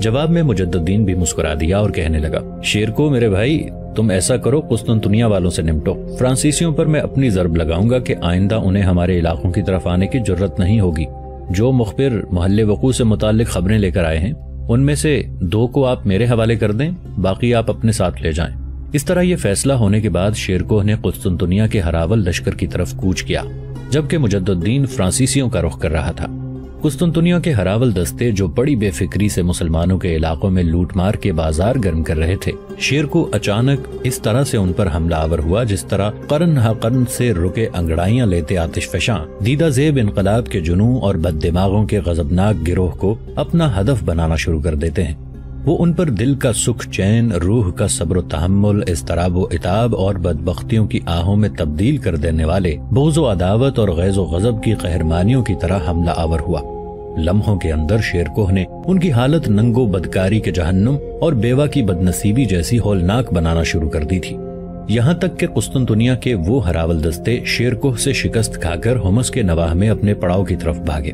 جواب میں مجد الدین بھی مسکرا دیا اور کہنے لگا، شیرکو میرے بھائی، تم ایسا کرو، قسطنطنیہ والوں سے نمٹو۔ فرانسیسیوں پر میں اپنی ضرب لگاؤں گا کہ آئندہ انہیں ہمارے علاقوں کی طرف آنے کی جرت نہیں ہوگی۔ جو مخبر محل وقوع سے متعلق خبریں لے کر آئے ہیں ان میں سے 2 کو آپ میرے حوالے کر دیں، باقی آپ اپنے ساتھ لے جائیں۔ اس طرح یہ فیصلہ ہونے کے بعد شیرکوہ نے قسطنطنیہ کے ہراول لشکر کی طرف کوچ کیا، جبکہ مجد الدین فرانسیسیوں کا رخ کر رہا تھا۔ قسطنطنیہ کے ہراول دستے جو بڑی بے فکری سے مسلمانوں کے علاقوں میں لوٹ مار کے بازار گرم کر رہے تھے، شیرکوہ اچانک اس طرح سے ان پر حملہ آور ہوا جس طرح قرن ہا قرن سے رکے انگڑائیاں لیتے آتش فشاں دیدہ زیب انقلاب کے جنوں اور بد دماغوں کے غضبناک گروہ کو اپنا ہدف بنانا شروع کر دیتے ہیں۔ وہ ان پر دل کا سکھ چین، روح کا صبر و تحمل، اضطراب و عتاب اور بدبختیوں کی آہوں میں تبدیل کر دینے والے بغض و عداوت اور غیظ و غضب کی قہرمانیوں کی طرح حملہ آور ہوا۔ لمحوں کے اندر شیرکوہ نے ان کی حالت ننگو بدکاری کے جہنم اور بیوہ کی بدنصیبی جیسی ہولناک بنانا شروع کر دی تھی، یہاں تک کہ قسطنطنیہ کے وہ ہراول دستے شیرکوہ سے شکست کھا کر حمص کے نواح میں اپنے پڑاؤ کی طرف بھاگے۔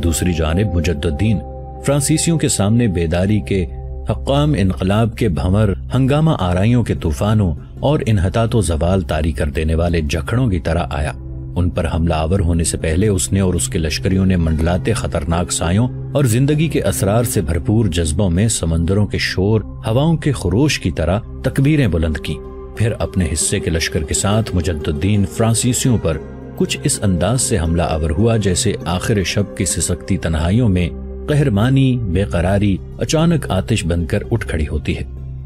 دوسری جانب مجد الدین فرانسیسیوں کے سامنے بیداری کے حقام انقلاب کے بھنور، ہنگامہ آرائیوں کے طوفانوں اور انحطاط و زوال طاری کر دینے والے جکھڑوں کی طرح آیا۔ ان پر حملہ آور ہونے سے پہلے اس نے اور اس کے لشکریوں نے منڈلاتے خطرناک سایوں اور زندگی کے اسرار سے بھرپور جذبوں میں سمندروں کے شور، ہواؤں کے خروش کی طرح تکبیریں بلند کی۔ پھر اپنے حصے کے لشکر کے ساتھ مجد الدین فرانسیسیوں پر کچھ اس انداز سے حملہ آور ہوا جیسے آخر شب کی سسکتی تنہائیوں میں قہرمانی، بے قراری اچانک آتش بن کر اٹھ کھڑی ہوتی ہے،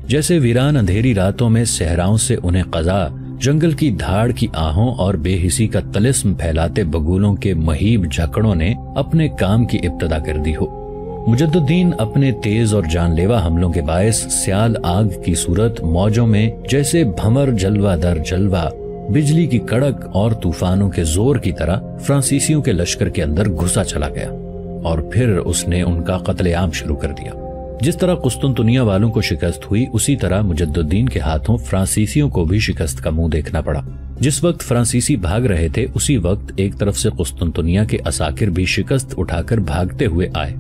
جیسے ویران اندھیری راتوں میں صحراؤں سے انہیں قضا، جنگل کی دھاڑ کی آہوں اور بے حسی کا طلسم پھیلاتے بگولوں کے مہیب جھکڑوں نے اپنے کام کی ابتدا کر دی ہو۔ مجد الدین اپنے تیز اور جان لیوا حملوں کے باعث سیال آگ کی صورت موجوں میں جیسے بھمر جلوہ در جلوہ، بجلی کی کڑک اور طوفانوں کے زور کی طرح فرانسیسیوں کے لشکر کے اندر گھسا چلا گیا، اور پھر اس نے ان کا قتل عام شروع کر دیا۔ جس طرح قسطنطنیہ والوں کو شکست ہوئی، اسی طرح مجد الدین کے ہاتھوں فرانسیسیوں کو بھی شکست کا منہ دیکھنا پڑا۔ جس وقت فرانسیسی بھاگ رہے تھے اسی وقت ایک طرف سے قسطنطنیہ کے عساکر بھی شکست اٹھا کر بھاگتے ہوئے آئے،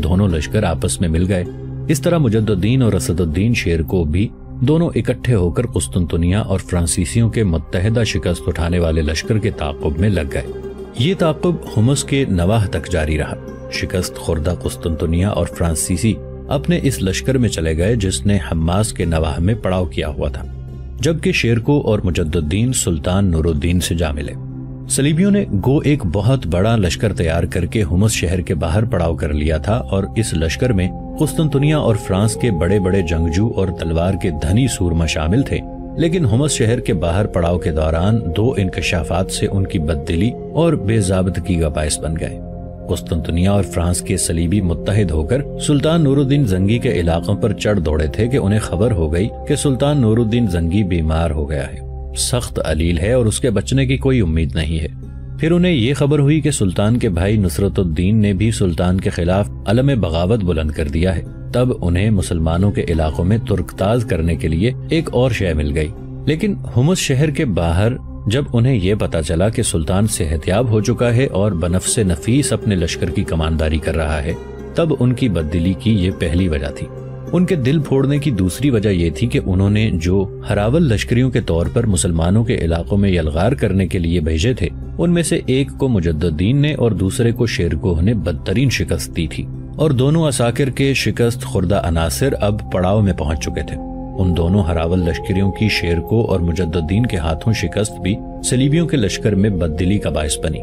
دونوں لشکر آپس میں مل گئے۔ اس طرح مجد الدین اور اسد الدین شیرکوہ بھی دونوں اکٹھے ہو کر قسطنطنیہ اور فرانسیسیوں کے متحدہ شکست اٹھانے والے لشکر کے تعاقب میں لگ گئے۔ یہ تعاقب حمص کے نواح تک جاری رہا۔ شکست خوردہ قسطنطنیہ اور فرانسیسی اپنے اس لشکر میں چلے گئے جس نے حماس کے نواح میں پڑاؤ کیا ہوا تھا، جبکہ شیرکوہ اور مجد الدین سلطان نور الدین سے جا ملے۔ صلیبیوں نے گو ایک بہت بڑا لشکر تیار کر کے حمص شہر کے باہر پڑاؤ کر لیا تھا، اور اس لشکر میں قسطنطنیہ اور فرانس کے بڑے بڑے جنگجو اور تلوار کے دھنی سورما شامل تھے، لیکن حمص شہر کے باہر پڑاؤ کے دوران 2 انکشافات سے ان کی بددلی اور بے ضابطگی کا باعث بن گئے۔ قسطنطنیہ اور فرانس کے صلیبی متحد ہو کر سلطان نور الدین زنگی کے علاقوں پر چڑھ دوڑے تھے کہ انہیں خبر ہو گئی کہ سلطان نور الدین زنگی بیمار ہو گیا ہے، سخت علیل ہے اور اس کے بچنے کی کوئی امید نہیں ہے۔ پھر انہیں یہ خبر ہوئی کہ سلطان کے بھائی نصرت الدین نے بھی سلطان کے خلاف علم بغاوت بلند کر دیا ہے۔ تب انہیں مسلمانوں کے علاقوں میں ترکتاز کرنے کے لیے ایک اور شے مل گئی، لیکن حمص شہر کے باہر جب انہیں یہ پتا چلا کہ سلطان صحتیاب ہو چکا ہے اور بنفس نفیس اپنے لشکر کی کمانداری کر رہا ہے، تب ان کی بددلی کی یہ پہلی وجہ تھی۔ ان کے دل پھوڑنے کی دوسری وجہ یہ تھی کہ انہوں نے جو ہراول لشکریوں کے طور پر مسلمانوں کے علاقوں میں یلغار کرنے کے لیے بھیجے تھے، ان میں سے ایک کو مجد الدین نے اور دوسرے کو شیرکوہ نے بدترین شکست دی تھی، اور دونوں عساکر کے شکست خوردہ عناصر اب پڑاؤ میں پہنچ چکے تھے۔ ان دونوں ہراول لشکریوں کی شیرکوہ اور مجد الدین کے ہاتھوں شکست بھی صلیبیوں کے لشکر میں بددلی کا باعث بنی۔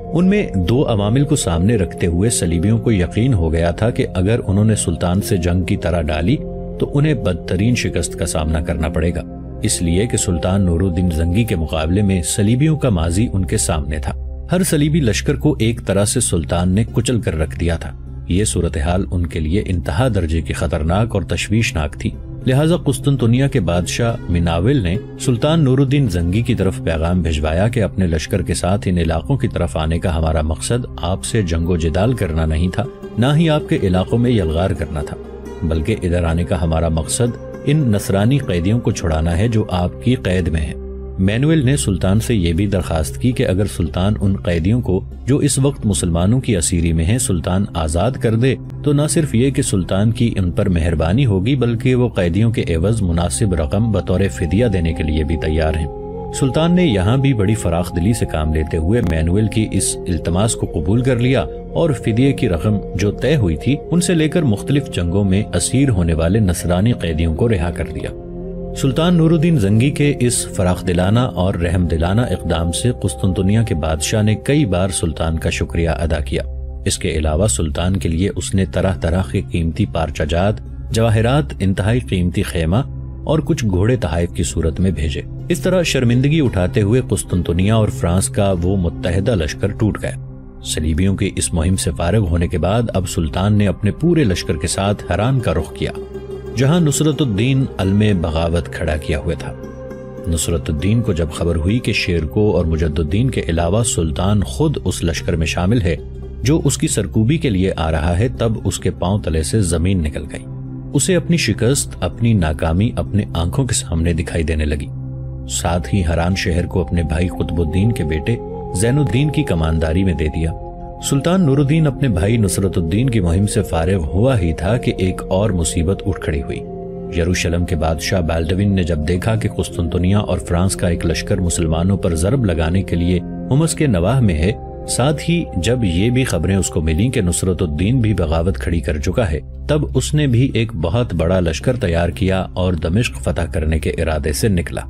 ان میں 2 عوامل کو سامنے رکھتے ہوئے صلیبیوں کو یقین ہو گیا تھا کہ اگر انہوں نے سلطان سے جنگ کی طرح ڈالی تو انہیں بدترین شکست کا سامنا کرنا پڑے گا، اس لیے کہ سلطان نور الدین زنگی کے مقابلے میں صلیبیوں کا ماضی ان کے سامنے تھا۔ ہر صلیبی لشکر کو ایک طرح سے سلطان نے کچل کر رکھ دیا تھا۔ یہ صورتحال ان کے لیے انتہا درجے کی خطرناک اور تشویشناک تھی، لہٰذا قسطنطنیہ کے بادشاہ مناول نے سلطان نور الدین زنگی کی طرف پیغام بھجوایا کہ اپنے لشکر کے ساتھ ان علاقوں کی طرف آنے کا ہمارا مقصد آپ سے جنگ و جدال کرنا نہیں تھا، نہ ہی آپ کے علاقوں میں یلغار کرنا تھا، بلکہ ادھر آنے کا ہمارا مقصد ان نصرانی قیدیوں کو چھڑانا ہے جو آپ کی قید میں ہیں۔ مینوئل نے سلطان سے یہ بھی درخواست کی کہ اگر سلطان ان قیدیوں کو جو اس وقت مسلمانوں کی اسیری میں ہیں سلطان آزاد کر دے تو نہ صرف یہ کہ سلطان کی ان پر مہربانی ہوگی بلکہ وہ قیدیوں کے عوض مناسب رقم بطور فدیہ دینے کے لیے بھی تیار ہیں۔ سلطان نے یہاں بھی بڑی فراخ دلی سے کام لیتے ہوئے مینوئل کی اس التماس کو قبول کر لیا اور فدیے کی رقم جو طے ہوئی تھی ان سے لے کر مختلف جنگوں میں اسیر ہونے والے نصرانی قیدیوں کو رہا کر دیا۔ سلطان نور الدین زنگی کے اس فراخ دلانہ اور رحم دلانہ اقدام سے قسطنطنیہ کے بادشاہ نے کئی بار سلطان کا شکریہ ادا کیا۔ اس کے علاوہ سلطان کے لیے اس نے طرح طرح کے قیمتی پارچہ جات، جواہرات، انتہائی قیمتی خیمہ اور کچھ گھوڑے تحائف کی صورت میں بھیجے۔ اس طرح شرمندگی اٹھاتے ہوئے قسطنطنیہ اور فرانس کا وہ متحدہ لشکر ٹوٹ گیا۔ صلیبیوں کی اس مہم سے فارغ ہونے کے بعد اب سلطان نے اپنے پورے لشکر کے ساتھ حران کا رخ کیا، جہاں نصرت الدین علم بغاوت کھڑا کیا ہوا تھا۔ نصرت الدین کو جب خبر ہوئی کہ شیرکو اور مجد الدین کے علاوہ سلطان خود اس لشکر میں شامل ہے جو اس کی سرکوبی کے لیے آ رہا ہے، تب اس کے پاؤں تلے سے زمین نکل گئی۔ اسے اپنی شکست، اپنی ناکامی اپنے آنکھوں کے سامنے دکھائی دینے لگی۔ ساتھ ہی حران شہر کو اپنے بھائی قطب الدین کے بیٹے زین الدین کی کمانداری میں دے دیا۔ سلطان نور الدین اپنے بھائی نصرت الدین کی مہم سے فارغ ہوا ہی تھا کہ ایک اور مصیبت اٹھ کھڑی ہوئی۔ یروشلم کے بادشاہ بالڈوین نے جب دیکھا کہ قسطنطنیہ اور فرانس کا ایک لشکر مسلمانوں پر ضرب لگانے کے لیے حمص کے نواح میں ہے، ساتھ ہی جب یہ بھی خبریں اس کو ملیں کہ نصرت الدین بھی بغاوت کھڑی کر چکا ہے، تب اس نے بھی ایک بہت بڑا لشکر تیار کیا اور دمشق فتح کرنے کے ارادے سے نکلا۔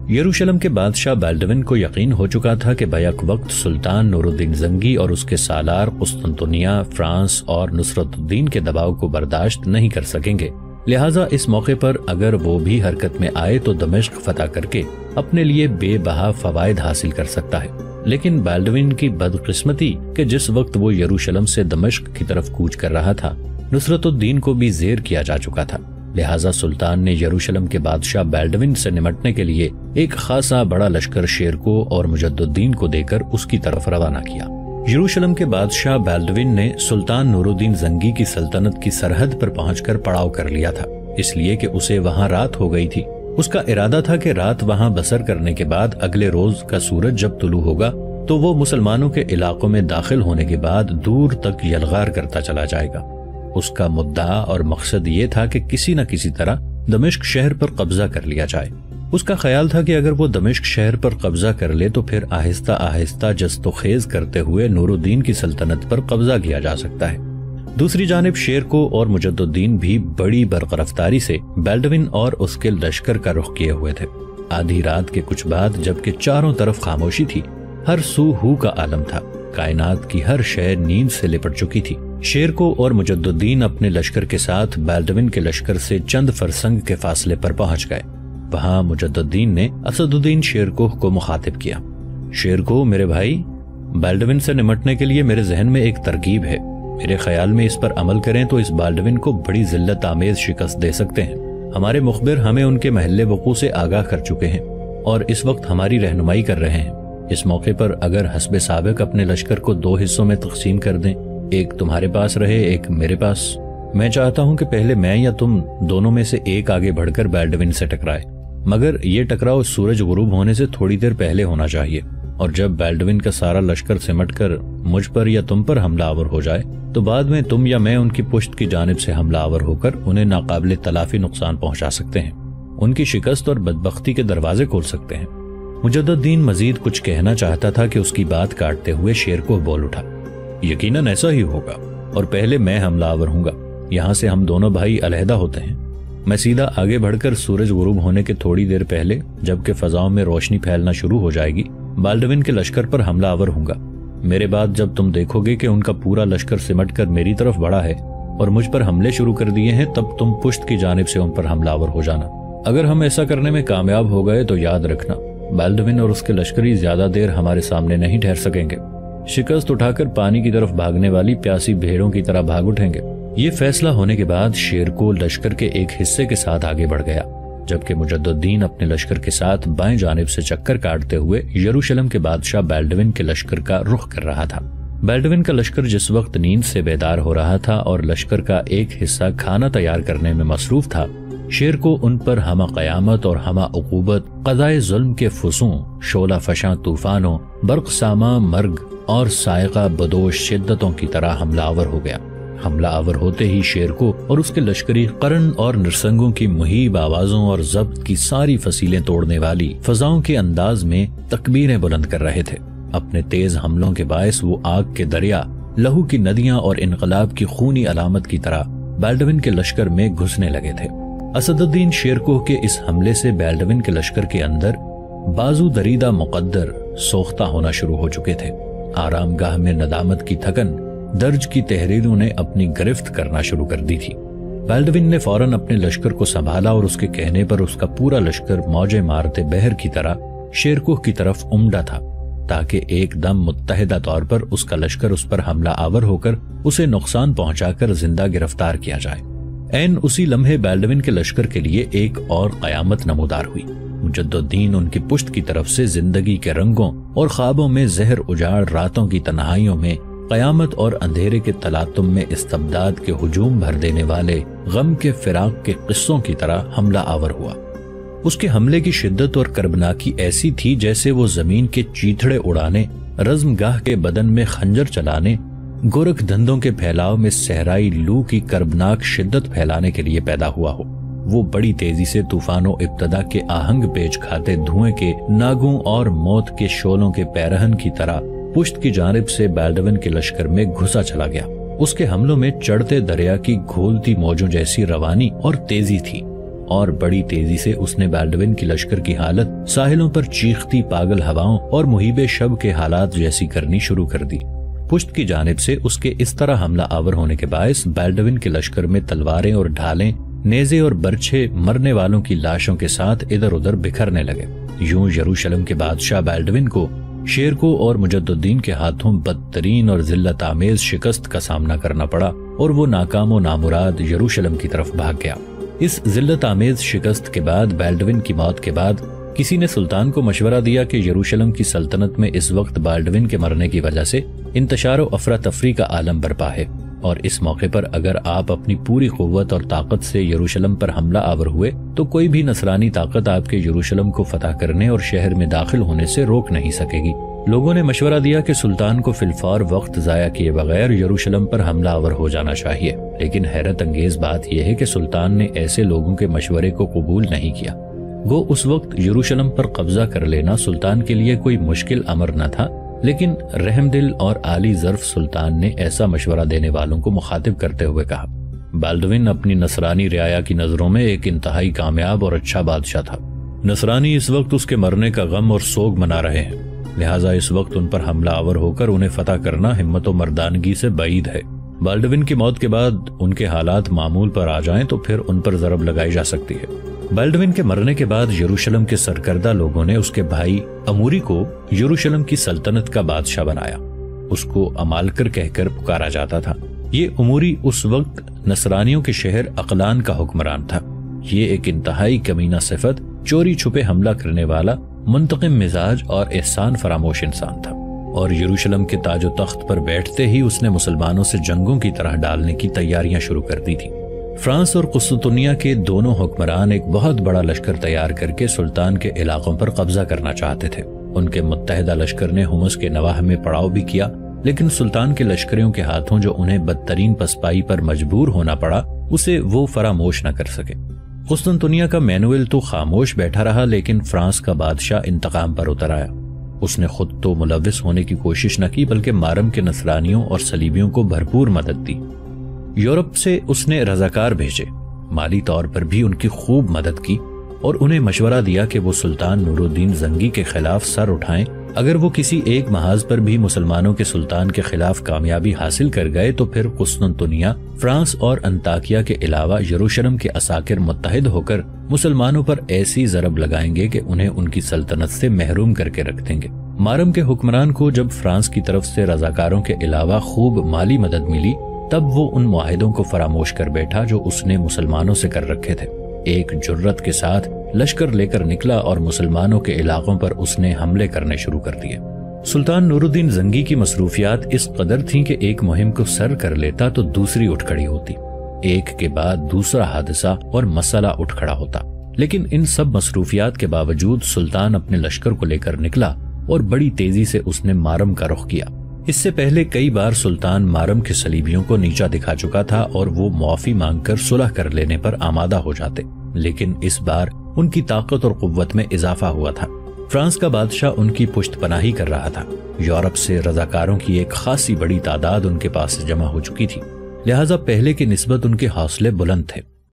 یروشلم کے بادشاہ بالڈوین کو یقین ہو چکا تھا کہ بیک وقت سلطان نور الدین زنگی اور اس کے سالار قسطنطنیہ، فرانس اور نصرت الدین کے دباؤ کو برداشت نہیں کر سکیں گے، لہٰذا اس موقع پر اگر وہ بھی حرکت میں آئے تو دمشق فتح کر کے اپنے لیے بے بہا فوائد حاصل کر سکتا ہے۔ لیکن بالڈوین کی بدقسمتی کہ جس وقت وہ یروشلم سے دمشق کی طرف کوچ کر رہا تھا، نصرت الدین کو بھی زیر کیا جا چکا تھا، لہٰذا سلطان نے یروشلم کے بادشاہ بالڈوین سے نمٹنے کے لیے ایک خاصا بڑا لشکر شیرکو اور مجد الدین کو دے کر اس کی طرف روانہ کیا۔ یروشلم کے بادشاہ بالڈوین نے سلطان نور الدین زنگی کی سلطنت کی سرحد پر پہنچ کر پڑاؤ کر لیا تھا، اس لیے کہ اسے وہاں رات ہو گئی تھی۔ اس کا ارادہ تھا کہ رات وہاں بسر کرنے کے بعد اگلے روز کا سورج جب طلوع ہوگا تو وہ مسلمانوں کے علاقوں میں داخل ہونے کے بعد دور تک یلغار کرتا چلا جائے گا۔ اس کا مدعا اور مقصد یہ تھا کہ کسی نہ کسی طرح دمشق شہر پر قبضہ کر لیا جائے۔ اس کا خیال تھا کہ اگر وہ دمشق شہر پر قبضہ کر لے تو پھر آہستہ آہستہ جست و خیز کرتے ہوئے نور الدین کی سلطنت پر قبضہ کیا جا سکتا ہے۔ دوسری جانب شیرکو اور مجد الدین بھی بڑی برق رفتاری سے بالڈوین اور اس کے لشکر کا رخ کیے ہوئے تھے۔ آدھی رات کے کچھ بعد جبکہ چاروں طرف خاموشی تھی، ہر سو ہو کا عالم تھا، کائنات کی ہر شے نیند سے لپٹ چکی تھی، شیرکو اور مجد الدین اپنے لشکر کے ساتھ بالڈوین کے لشکر سے چند فرسنگ کے فاصلے پر پہنچ گئے۔ وہاں مجد الدین نے اسد الدین شیرکو کو مخاطب کیا۔ شیرکو میرے بھائی، بالڈوین سے نمٹنے کے لیے میرے ذہن میں ایک ترکیب ہے، میرے خیال میں اس پر عمل کریں تو اس بالڈوین کو بڑی ذلت آمیز شکست دے سکتے ہیں۔ ہمارے مخبر ہمیں ان کے محل وقوع سے آگاہ کر چکے ہیں اور اس وقت ہماری رہنمائی کر رہے ہیں۔ اس موقع پر اگر حسب سابق اپنے لشکر کو 2 حصوں میں تقسیم کر دیں، ایک تمہارے پاس رہے، ایک میرے پاس، میں چاہتا ہوں کہ پہلے میں یا تم دونوں میں سے ایک آگے بڑھ کر بالڈوین سے ٹکرائے، مگر یہ ٹکراؤ سورج غروب ہونے سے تھوڑی دیر پہلے ہونا چاہیے، اور جب بالڈوین کا سارا لشکر سمٹ کر مجھ پر یا تم پر حملہ آور ہو جائے تو بعد میں تم یا میں ان کی پشت کی جانب سے حملہ آور ہو کر انہیں ناقابل تلافی نقصان پہنچا سکتے ہیں، ان کی شکست اور بدبختی کے دروازے کھول سکتے ہیں۔ مجد الدین مزید کچھ کہنا چاہتا تھا کہ اس کی بات کاٹتے ہوئے شیرکو بول اٹھا، یقیناً ایسا ہی ہوگا، اور پہلے میں حملہ آور ہوں گا، یہاں سے ہم دونوں بھائی علیحدہ ہوتے ہیں۔ میں سیدھا آگے بڑھ کر سورج غروب ہونے کے تھوڑی دیر پہلے جبکہ فضاؤں میں روشنی پھیلنا شروع ہو جائے گی بالڈوین کے لشکر پر حملہ آور ہوں گا۔ میرے بعد جب تم دیکھو گے کہ ان کا پورا لشکر سمٹ کر میری طرف بڑھا ہے اور مجھ پر حملے شروع کر دیے ہیں، تب تم پشت کی جانب سے ان پر حملہ آور ہو جانا۔ اگر ہم ایسا کرنے میں کامیاب ہو گئے تو یاد رکھنا بالڈوین اور اس کے لشکری زیادہ دیر ہمارے سامنے نہیں ٹھہر سکیں گے، شکست اٹھا کر پانی کی طرف بھاگنے والی پیاسی بھیڑوں کی طرح بھاگ اٹھیں گے۔ یہ فیصلہ ہونے کے بعد شیرکو لشکر کے ایک حصے کے ساتھ آگے بڑھ گیا، جبکہ مجد الدین اپنے لشکر کے ساتھ بائیں جانب سے چکر کاٹتے ہوئے یروشلم کے بادشاہ بالڈوین کے لشکر کا رخ کر رہا تھا۔ بالڈوین کا لشکر جس وقت نیند سے بیدار ہو رہا تھا اور لشکر کا ایک حصہ کھانا تیار کرنے میں مصروف تھا، شیر کو ان پر ہمہ قیامت اور ہمہ عقوبت قضائے ظلم کے فسوں، شعلہ فشاں طوفانوں، برق ساماں مرگ اور سائقہ بدوش شدتوں کی طرح حملہ آور ہو گیا۔ حملہ آور ہوتے ہی شیر کو اور اس کے لشکری قرن اور نرسنگوں کی مہیب آوازوں اور ضبط کی ساری فصیلیں توڑنے والی فضاؤں کے انداز میں تکبیریں بلند کر رہے تھے۔ اپنے تیز حملوں کے باعث وہ آگ کے دریا، لہو کی ندیاں اور انقلاب کی خونی علامت کی طرح بالڈوین کے لشکر میں گھسنے لگے تھے۔ اسد الدین شیرکوہ کے اس حملے سے بالڈوین کے لشکر کے اندر بازو دریدہ مقدر سوختہ ہونا شروع ہو چکے تھے۔ آرام گاہ میں ندامت کی تھکن درج کی تحریروں نے اپنی گرفت کرنا شروع کر دی تھی۔ بالڈوین نے فوراً اپنے لشکر کو سنبھالا اور اس کے کہنے پر اس کا پورا لشکر موجے مارتے بحر کی طرح شیرکوہ کی طرف امڑا تھا، تاکہ ایک دم متحدہ طور پر اس کا لشکر اس پر حملہ آور ہو کر اسے نقصان پہنچا کر زندہ گرفتار کیا جائے۔ عین اسی لمحے بالڈوین کے لشکر کے لیے ایک اور قیامت نمودار ہوئی۔ مجد الدین ان کی پشت کی طرف سے زندگی کے رنگوں اور خوابوں میں زہر اجاڑ راتوں کی تنہائیوں میں قیامت اور اندھیرے کے تلاطم میں استبداد کے ہجوم بھر دینے والے غم کے فراق کے قصوں کی طرح حملہ آور ہوا۔ اس کے حملے کی شدت اور کربناکی ایسی تھی جیسے وہ زمین کے چیتھڑے اڑانے، رزم گاہ کے بدن میں خنجر چلانے، گورکھ دھندوں کے پھیلاؤ میں صحرائی لو کی کربناک شدت پھیلانے کے لیے پیدا ہوا ہو۔ وہ بڑی تیزی سے طوفانوں ابتدا کے آہنگ پیچ کھاتے دھوئیں کے ناگوں اور موت کے شعلوں کے پیرہن کی طرح پشت کی جانب سے بالڈوین کے لشکر میں گھسا چلا گیا۔ اس کے حملوں میں چڑھتے دریا کی گھولتی موجوں جیسی روانی اور تیزی تھی، اور بڑی تیزی سے اس نے بالڈوین کی لشکر کی حالت ساحلوں پر چیختی پاگل ہواؤں اور محیب شب کے حالات جیسی کرنی شروع کر دی۔ پشت کی جانب سے اس کے اس طرح حملہ آور ہونے کے باعث بالڈوین کے لشکر میں تلواریں اور ڈھالیں، نیزے اور برچھے مرنے والوں کی لاشوں کے ساتھ ادھر ادھر بکھرنے لگے۔ یوں یروشلم کے بادشاہ بالڈوین کو شیرکوہ اور مجد الدین کے ہاتھوں بدترین اور ذلت آمیز شکست کا سامنا کرنا پڑا، اور وہ ناکام و نامراد یروشلم کی طرف بھاگ گیا۔ اس ذلت آمیز شکست کے بعد بالڈوین کی موت کے بعد کسی نے سلطان کو مشورہ دیا کہ یروشلم کی سلطنت میں اس وقت بالڈوین کے مرنے کی وجہ سے انتشار و افراتفری کا عالم برپا ہے، اور اس موقع پر اگر آپ اپنی پوری قوت اور طاقت سے یروشلم پر حملہ آور ہوئے تو کوئی بھی نصرانی طاقت آپ کے یروشلم کو فتح کرنے اور شہر میں داخل ہونے سے روک نہیں سکے گی۔ لوگوں نے مشورہ دیا کہ سلطان کو فی الفور وقت ضائع کیے بغیر یروشلم پر حملہ آور ہو جانا چاہیے، لیکن حیرت انگیز بات یہ ہے کہ سلطان نے ایسے لوگوں کے مشورے کو قبول نہیں کیا۔ گو اس وقت یروشلم پر قبضہ کر لینا سلطان کے لیے کوئی مشکل امر نہ تھا، لیکن رحم دل اور عالی ظرف سلطان نے ایسا مشورہ دینے والوں کو مخاطب کرتے ہوئے کہا۔ بالڈوین اپنی نصرانی رعایا کی نظروں میں ایک انتہائی کامیاب اور اچھا بادشاہ تھا۔ نصرانی اس وقت اس کے مرنے کا غم اور سوگ منا رہے ہیں، لہٰذا اس وقت ان پر حملہ آور ہو کر انہیں فتح کرنا ہمت و مردانگی سے بعید ہے۔ بالڈوین کی موت کے بعد ان کے حالات معمول پر آ جائیں تو پھر ان پر ضرب لگائی جا سکتی ہے۔ بالڈوین کے مرنے کے بعد یروشلم کے سرکردہ لوگوں نے اس کے بھائی اموری کو یروشلم کی سلطنت کا بادشاہ بنایا۔ اس کو امالکر کہہ کر پکارا جاتا تھا۔ یہ اموری اس وقت نصرانیوں کے شہر اقلان کا حکمران تھا۔ یہ ایک انتہائی کمینہ صفت، چوری چھپے حملہ کرنے والا، منتقم مزاج اور احسان فراموش انسان تھا، اور یروشلم کے تاج و تخت پر بیٹھتے ہی اس نے مسلمانوں سے جنگوں کی طرح ڈالنے کی تیاریاں شروع کر دی تھی۔ فرانس اور قسطنطنیہ کے دونوں حکمران ایک بہت بڑا لشکر تیار کر کے سلطان کے علاقوں پر قبضہ کرنا چاہتے تھے۔ ان کے متحدہ لشکر نے حمص کے نواح میں پڑاؤ بھی کیا، لیکن سلطان کے لشکریوں کے ہاتھوں جو انہیں بدترین پسپائی پر مجبور ہونا پڑا، اسے وہ فراموش نہ کر سکے۔ قسطنطنیہ کا مینوئل تو خاموش بیٹھا رہا، لیکن فرانس کا بادشاہ انتقام پر اتر آیا۔ اس نے خود تو ملوث ہونے کی کوشش نہ کی، بلکہ مارم کے نصرانیوں اور صلیبیوں کو بھرپور مدد دی۔ یورپ سے اس نے رضاکار بھیجے، مالی طور پر بھی ان کی خوب مدد کی، اور انہیں مشورہ دیا کہ وہ سلطان نور الدین زنگی کے خلاف سر اٹھائیں۔ اگر وہ کسی ایک محاذ پر بھی مسلمانوں کے سلطان کے خلاف کامیابی حاصل کر گئے تو پھر قسطنطنیہ، فرانس اور انطاکیہ کے علاوہ یروشلم کے عساکر متحد ہو کر مسلمانوں پر ایسی ضرب لگائیں گے کہ انہیں ان کی سلطنت سے محروم کر کے رکھ دیں گے۔ مارم کے حکمران کو جب فرانس کی طرف سے رضاکاروں کے علاوہ خوب مالی مدد ملی، تب وہ ان معاہدوں کو فراموش کر بیٹھا جو اس نے مسلمانوں سے کر رکھے تھے۔ ایک جرت کے ساتھ لشکر لے کر نکلا اور مسلمانوں کے علاقوں پر اس نے حملے کرنے شروع کر دیے۔ سلطان نور الدین زنگی کی مصروفیات اس قدر تھیں کہ ایک مہم کو سر کر لیتا تو دوسری اٹھ کھڑی ہوتی۔ ایک کے بعد دوسرا حادثہ اور مسئلہ اٹھ کھڑا ہوتا، لیکن ان سب مصروفیات کے باوجود سلطان اپنے لشکر کو لے کر نکلا اور بڑی تیزی سے اس نے مارم کا رخ کیا۔ اس سے پہلے کئی بار سلطان مارم کے صلیبیوں کو نیچا دکھا چکا تھا اور وہ معافی مانگ کر صلح کر لینے پر آمادہ ہو جاتے، لیکن اس بار ان کی طاقت اور قوت میں اضافہ ہوا تھا۔ فرانس کا بادشاہ ان کی پشت پناہی کر رہا تھا، یورپ سے رضاکاروں کی ایک خاصی بڑی تعداد ان کے پاس جمع ہو چکی تھی، لہٰذا پہلے کی نسبت ان کے حوصلے بلند تھے۔